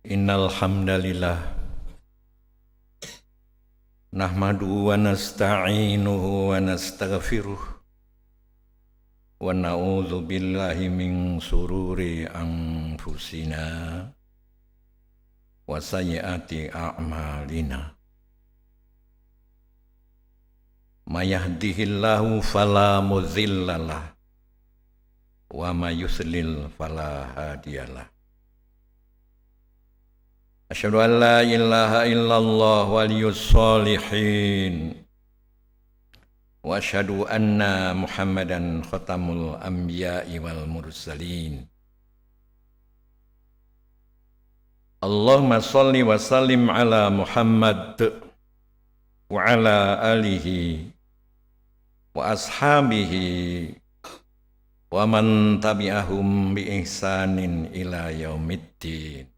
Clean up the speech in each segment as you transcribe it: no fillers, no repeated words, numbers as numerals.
Innal hamdalillah nahmaduhu wa nasta'inuhu wa nastaghfiruh wa na'udzu billahi min sururi anfusina wa sayyiati a'malina. May yahdihillahu fala mudhillalah wa may yudlil fala hadiyalah. Asyhadu an la ilaha illallah waliyus sholihin wa asyhadu anna Muhammadan khatamul anbiya'i wal mursalin. Allahumma shalli wa sallim ala Muhammad wa ala alihi wa ashabihi wa man tabi'ahum bi ihsanin ila yaumiddin.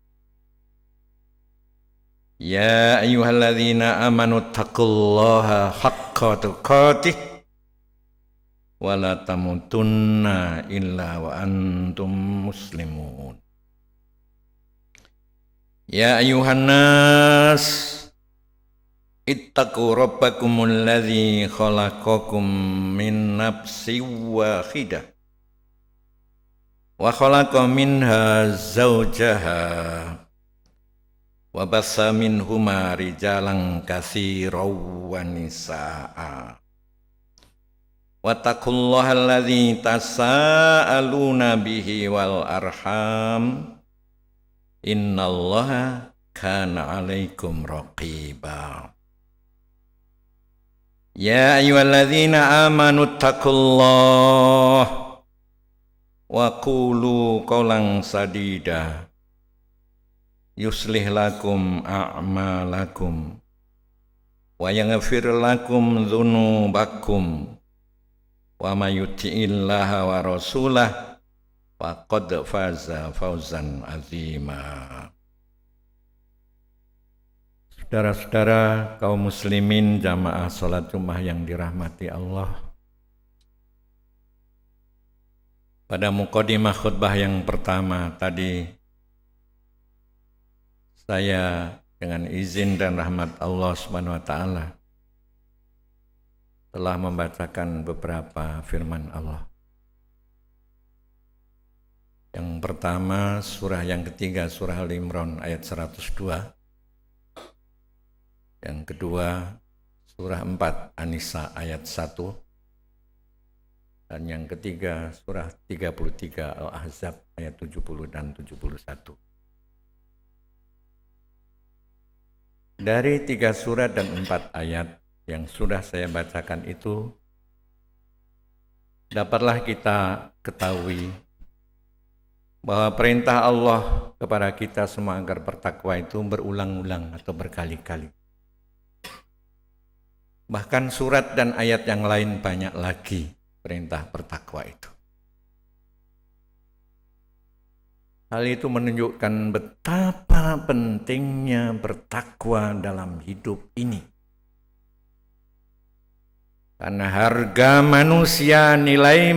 Ya ayyuhalladzina amanu taqullaha haqqa tuqatih wa la tamutunna illa wa antum muslimun. Ya ayyuhan nas ittaqu rabbakumul ladzi khalaqakum min nafsin wahidah wa khalaqa minha zawjaha wa bassa minhuma rijalan katsiran wa nisaa'a. Wattaqullaha alladzi tasaaluna bihi wal arham innallaha kana 'alaikum raqiba. Ya ayyuhalladzina amanu taqullaha wa qulu qawlan sadida yuslih lakum a'malakum wa yaghfir lakum dzunubakum wa may yuti'illaha wa rasulahu faqad faza fawzan 'azima. Saudara-saudara kaum muslimin jamaah salat Jumat yang dirahmati Allah, pada mukadimah khutbah yang pertama tadi saya dengan izin dan rahmat Allah Subhanahu wa taala telah membacakan beberapa firman Allah. Yang pertama surah yang ketiga, surah Al-Imran ayat 102. Yang kedua surah 4 An-Nisa ayat 1. Dan yang ketiga surah 33 Al-Ahzab ayat 70 dan 71. Dari 3 surat dan 4 ayat yang sudah saya bacakan itu, dapatlah kita ketahui bahwa perintah Allah kepada kita semua agar bertakwa itu berulang-ulang atau berkali-kali. Bahkan surat dan ayat yang lain banyak lagi perintah bertakwa itu. Hal itu menunjukkan betapa pentingnya bertakwa dalam hidup ini. Karena harga manusia, nilai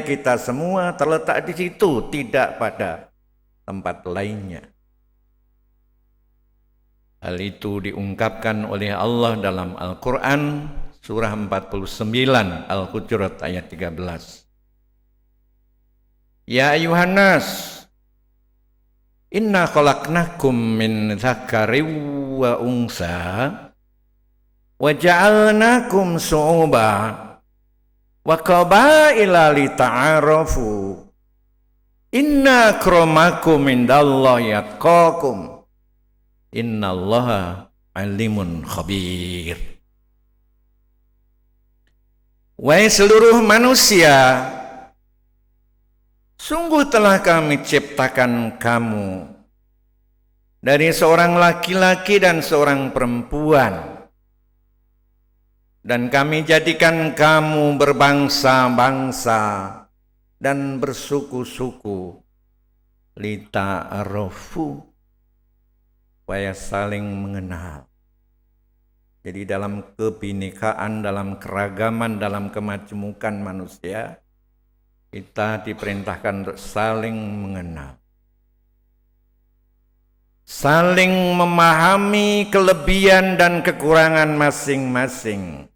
kita semua terletak di situ, tidak pada tempat lainnya. Hal itu diungkapkan oleh Allah dalam Al-Quran, surah 49, Al-Hujurat ayat 13. Ya ayuhan nas, inna khalaqnakum min dzakarin wa unsa wa ja'alnakum syu'uba wa qabaila lita'arafu inna akramakum indallahi atqakum innallaha alimun khabir. Wahai seluruh manusia, sungguh telah kami ciptakan kamu dari seorang laki-laki dan seorang perempuan, dan kami jadikan kamu berbangsa-bangsa dan bersuku-suku, lita'arafu, supaya saling mengenal. Jadi dalam kebinekaan, dalam keragaman, dalam kemajmukan manusia, kita diperintahkan untuk saling mengenal. saling memahami kelebihan dan kekurangan masing-masing,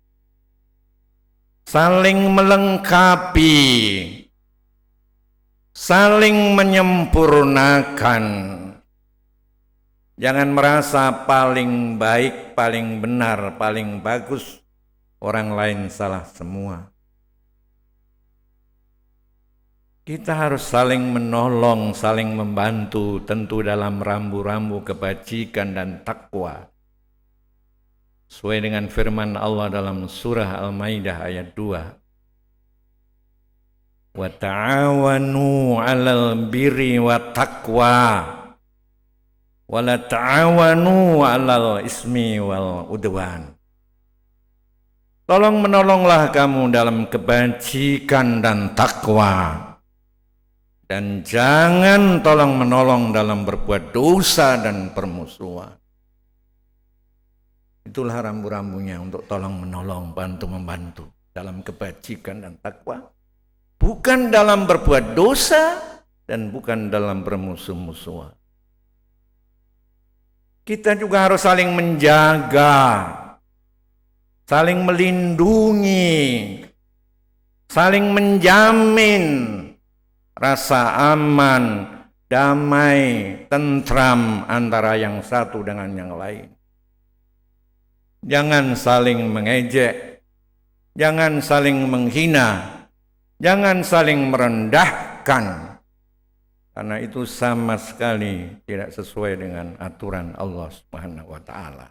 saling melengkapi, saling menyempurnakan. Jangan merasa paling baik, paling benar, paling bagus, orang lain salah semua. Kita harus saling menolong, saling membantu, tentu dalam rambu-rambu kebajikan dan takwa. Sesuai dengan firman Allah dalam surah Al-Maidah ayat 2. Wa ta'awanu 'alal birri wa taqwa wa la ta'awanu 'alal ismi wal udwan. Tolong menolonglah kamu dalam kebajikan dan takwa. Dan jangan tolong menolong dalam berbuat dosa dan permusuhan. Itulah rambu-rambunya untuk tolong menolong, bantu-membantu dalam kebajikan dan takwa. Bukan dalam berbuat dosa dan bukan dalam bermusuh-musuhan. Kita juga harus saling menjaga, saling melindungi, saling menjamin rasa aman, damai, tentram antara yang satu dengan yang lain. Jangan saling mengejek, jangan saling menghina, jangan saling merendahkan, karena itu sama sekali tidak sesuai dengan aturan Allah Subhanahu wa Ta'ala.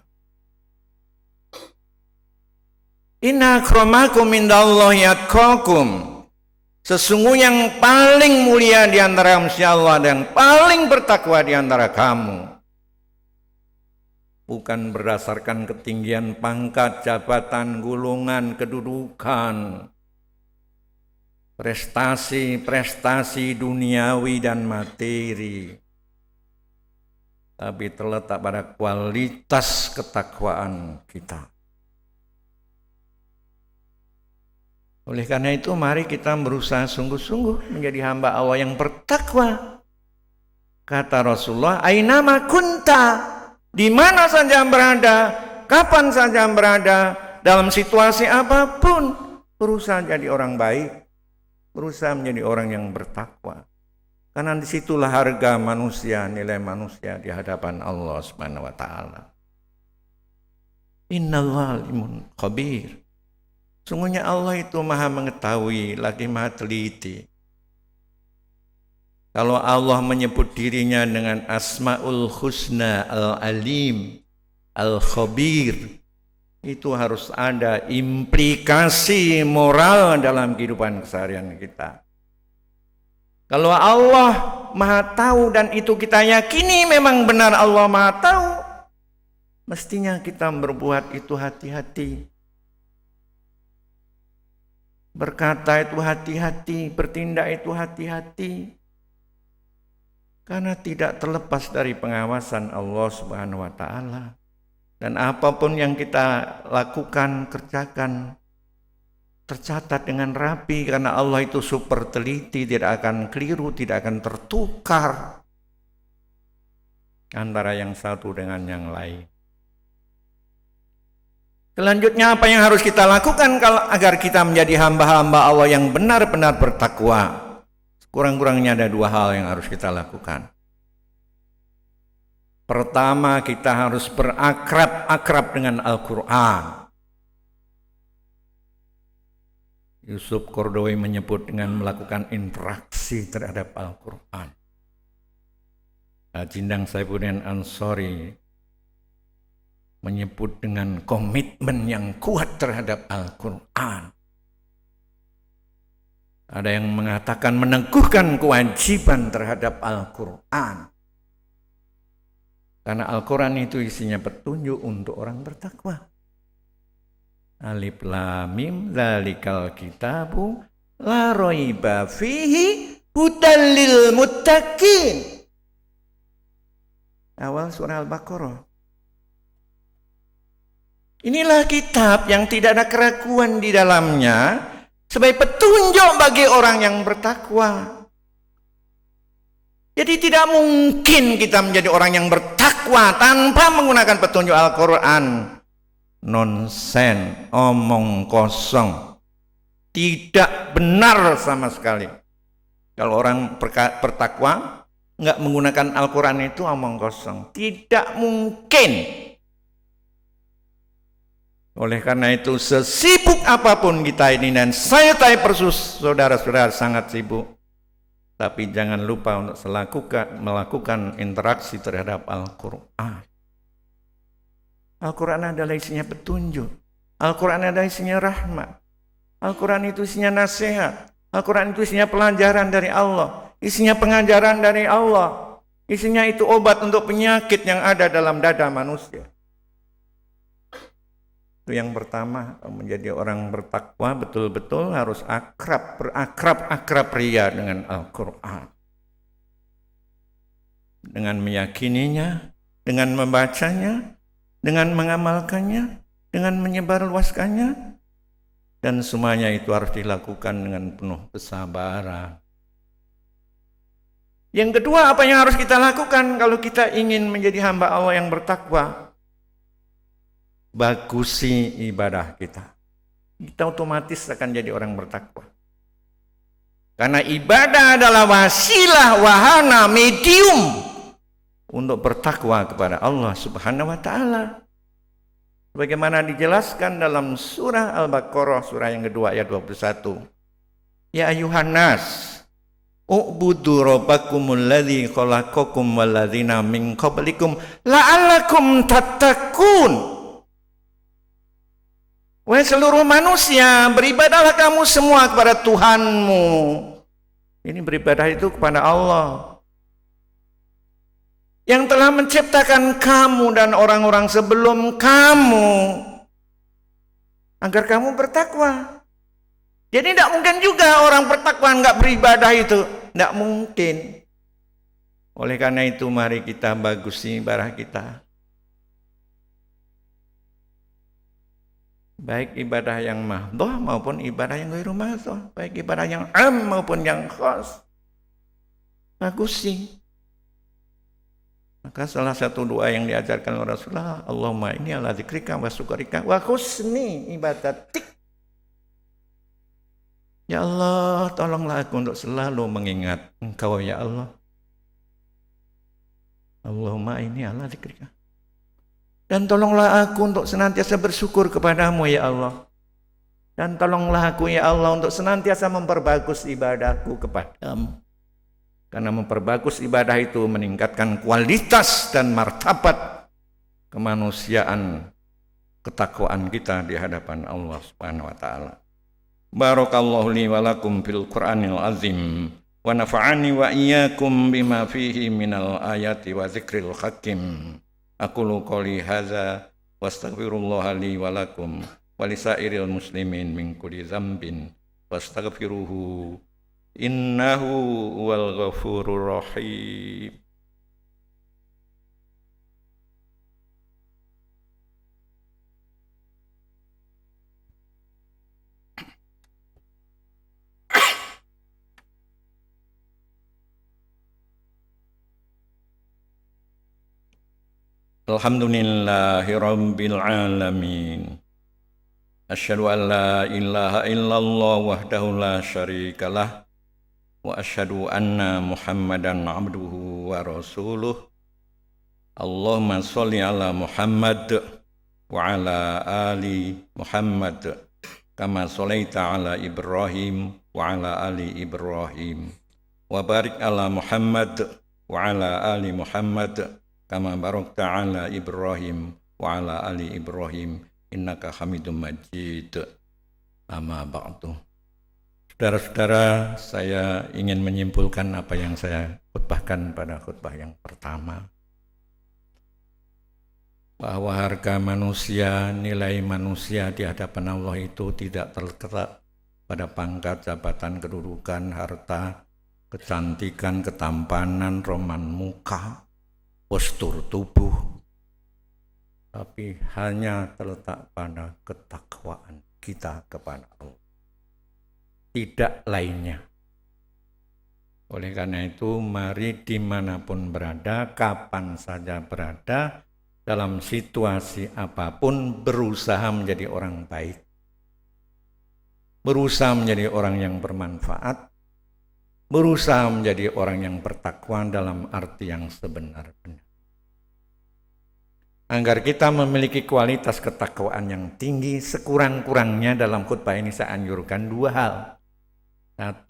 Inna akramakum indallahi atqakum. Sesungguhnya yang paling mulia di antara manusia Allah dan paling bertakwa di antara kamu. Bukan berdasarkan ketinggian pangkat, jabatan, golongan, kedudukan, prestasi duniawi dan materi, tapi terletak pada kualitas ketakwaan kita. Oleh karena itu mari kita berusaha sungguh-sungguh menjadi hamba Allah yang bertakwa. Kata Rasulullah, ainama kunta, di mana saja berada, kapan saja berada, dalam situasi apapun, berusaha jadi orang baik, berusaha menjadi orang yang bertakwa. Karena disitulah harga manusia, nilai manusia di hadapan Allah Subhanahu wa Ta'ala. Innallaha alimun khabir. Sungguhnya Allah itu maha mengetahui, lagi maha teliti. Kalau Allah menyebut dirinya dengan Asmaul Husna, Al-Alim, Al-Khabir, itu harus ada implikasi moral dalam kehidupan keseharian kita. Kalau Allah maha tahu dan itu kita yakini memang benar Allah maha tahu, mestinya kita berbuat itu hati-hati. Berkata itu hati-hati, bertindak itu hati-hati. Karena tidak terlepas dari pengawasan Allah Subhanahu wa Ta'ala. Dan apapun yang kita lakukan, kerjakan, tercatat dengan rapi, karena Allah itu super teliti, tidak akan keliru, tidak akan tertukar antara yang satu dengan yang lain. Selanjutnya apa yang harus kita lakukan agar kita menjadi hamba-hamba Allah yang benar-benar bertakwa? Kurang-kurangnya ada dua hal yang harus kita lakukan. Pertama, kita harus berakrab dengan Al-Quran. Yusuf Qaradawi menyebut dengan melakukan interaksi terhadap Al-Quran. Jindang Saifuddin Ansori menyebut dengan komitmen yang kuat terhadap Al-Quran. Ada yang mengatakan meneguhkan kewajiban terhadap Al-Quran. Karena Al-Quran itu isinya petunjuk untuk orang bertakwa. Alif Lam Mim dzalikal kitabu la raiba fihi hudal lil muttaqin. Awal surah Al-Baqarah. Inilah kitab yang tidak ada keraguan di dalamnya sebagai petunjuk bagi orang yang bertakwa. Jadi tidak mungkin kita menjadi orang yang bertakwa tanpa menggunakan petunjuk Al-Quran. Nonsen, omong kosong, tidak benar sama sekali. Kalau orang bertakwa nggak menggunakan Al-Quran itu omong kosong, tidak mungkin. Oleh karena itu sesibuk apapun kita ini, dan saya tahu persis saudara-saudara sangat sibuk, tapi jangan lupa untuk melakukan interaksi terhadap Al-Quran. Al-Quran adalah isinya petunjuk. Al-Quran adalah isinya rahmat. Al-Quran itu isinya nasihat. Al-Quran itu isinya pelajaran dari Allah. Isinya pengajaran dari Allah. Isinya itu obat untuk penyakit yang ada dalam dada manusia. Itu yang pertama, menjadi orang bertakwa betul-betul harus berakrab ria dengan Al-Quran. Dengan meyakininya, dengan membacanya, dengan mengamalkannya, dengan menyebarluaskannya, dan semuanya itu harus dilakukan dengan penuh kesabaran. Yang kedua, apa yang harus kita lakukan kalau kita ingin menjadi hamba Allah yang bertakwa? Bagusi ibadah kita. Kita otomatis akan jadi orang bertakwa. Karena ibadah adalah wasilah, wahana, medium untuk bertakwa kepada Allah Subhanahu wa ta'ala. Bagaimana dijelaskan dalam surah Al-Baqarah, surah yang kedua ayat 21. Ya ayuhan nas, u'budu rabbakumul ladzi khalaqakum wal ladzina min qablikum la'allakum tattaqun. Wahai seluruh manusia, beribadahlah kamu semua kepada Tuhanmu. Ini beribadah itu kepada Allah yang telah menciptakan kamu dan orang-orang sebelum kamu, agar kamu bertakwa. Jadi tidak mungkin juga orang bertakwa nggak beribadah itu, tidak mungkin. Oleh karena itu mari kita bagusi ibadah kita, baik ibadah yang mahdhah maupun ibadah yang ghairu mahdhah, baik ibadah yang am maupun yang khas. Bagusi. Maka salah satu doa yang diajarkan oleh Rasulullah, Allahumma inni ala dzikrika wa syukrika wa husni ibadatik. Ya Allah, tolonglah aku untuk selalu mengingat Engkau ya Allah. Allahumma inni ala dzikrika. Dan tolonglah aku untuk senantiasa bersyukur kepadamu ya Allah. Dan tolonglah aku ya Allah untuk senantiasa memperbagus ibadahku kepadamu. Karena memperbagus ibadah itu meningkatkan kualitas dan martabat kemanusiaan, ketakwaan kita di hadapan Allah Subhanahu wa taala. Barakallahu li wa lakum fil Qur'anil azim wa nafa'ani wa iyyakum bima fihi minal ayati wa dzikril hakim. Aqulu qouli hadza wastaghfirullaha li wa lakum wa lisairil muslimin min kulli dzambin wastaghfiruhu innahu huwal ghafurur rahim. Alhamdulillahi rabbil alamin. Asyhadu an la ilaha illallah wahdahu la syarikalah wa asyhadu anna Muhammadan abduhu wa rasuluh. Allahumma sholli ala Muhammad wa ala ali Muhammad kama sholaita ala Ibrahim wa ala ali Ibrahim wa barik ala Muhammad wa ala ali Muhammad kama barakta ala Ibrahim wa ala ali Ibrahim innaka Hamidum Majid. Amma ba'du. Saudara-saudara, saya ingin menyimpulkan apa yang saya khutbahkan pada khutbah yang pertama, bahwa harga manusia, nilai manusia di hadapan Allah itu tidak terletak pada pangkat, jabatan, kedudukan, harta, kecantikan, ketampanan, roman muka, postur tubuh, tapi hanya terletak pada ketakwaan kita kepada Allah. Tidak lainnya. Oleh karena itu, mari dimanapun berada, kapan saja berada, dalam situasi apapun, berusaha menjadi orang baik. Berusaha menjadi orang yang bermanfaat. Berusaha menjadi orang yang bertakwa dalam arti yang sebenar-benar. Agar kita memiliki kualitas ketakwaan yang tinggi, sekurang-kurangnya dalam khutbah ini saya anjurkan 2 hal. 1,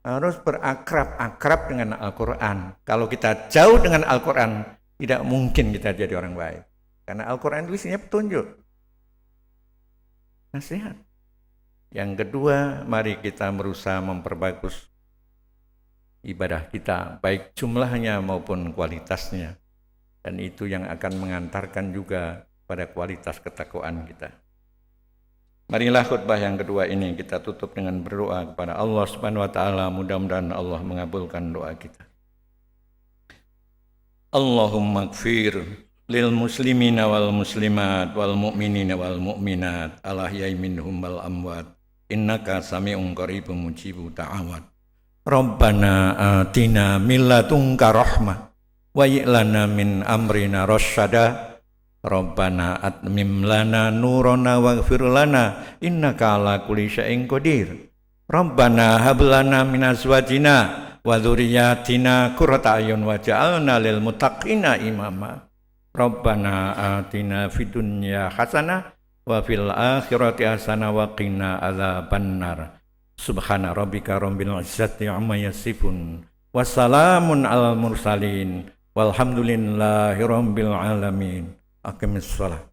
harus berakrab dengan Al-Quran. Kalau kita jauh dengan Al-Quran, tidak mungkin kita jadi orang baik. Karena Al-Quran itu isinya petunjuk, nasihat. Yang kedua, mari kita berusaha memperbagus ibadah kita, baik jumlahnya maupun kualitasnya. Dan itu yang akan mengantarkan juga pada kualitas ketakwaan kita. Marilah khutbah yang kedua ini kita tutup dengan berdoa kepada Allah Subhanahu wa taala, mudah-mudahan Allah mengabulkan doa kita. Allahumma ighfir lil muslimina wal muslimat wal mu'minina wal mu'minat al ahya'i minhum wal amwat innaka sami'un qaribun mujibud da'awat. Rabbana atina min ladunka rahmah wa lana min amrina rasyada. Rabbana atmim lana nurana waghfir lana innaka ala kulli syai'in qadir. Rabbana hab lana min azwajina wa dzurriyyatina qurrata a'yun waj'alna lil muttaqina imama. Rabbana atina fid dunya hasanah wa fil akhirati hasanah wa qina adzabannar. Subhana rabbika rabbil izzati amma yasifun wa salamun alal mursalin walhamdulillahi rabbil alamin. Aqimis shalah.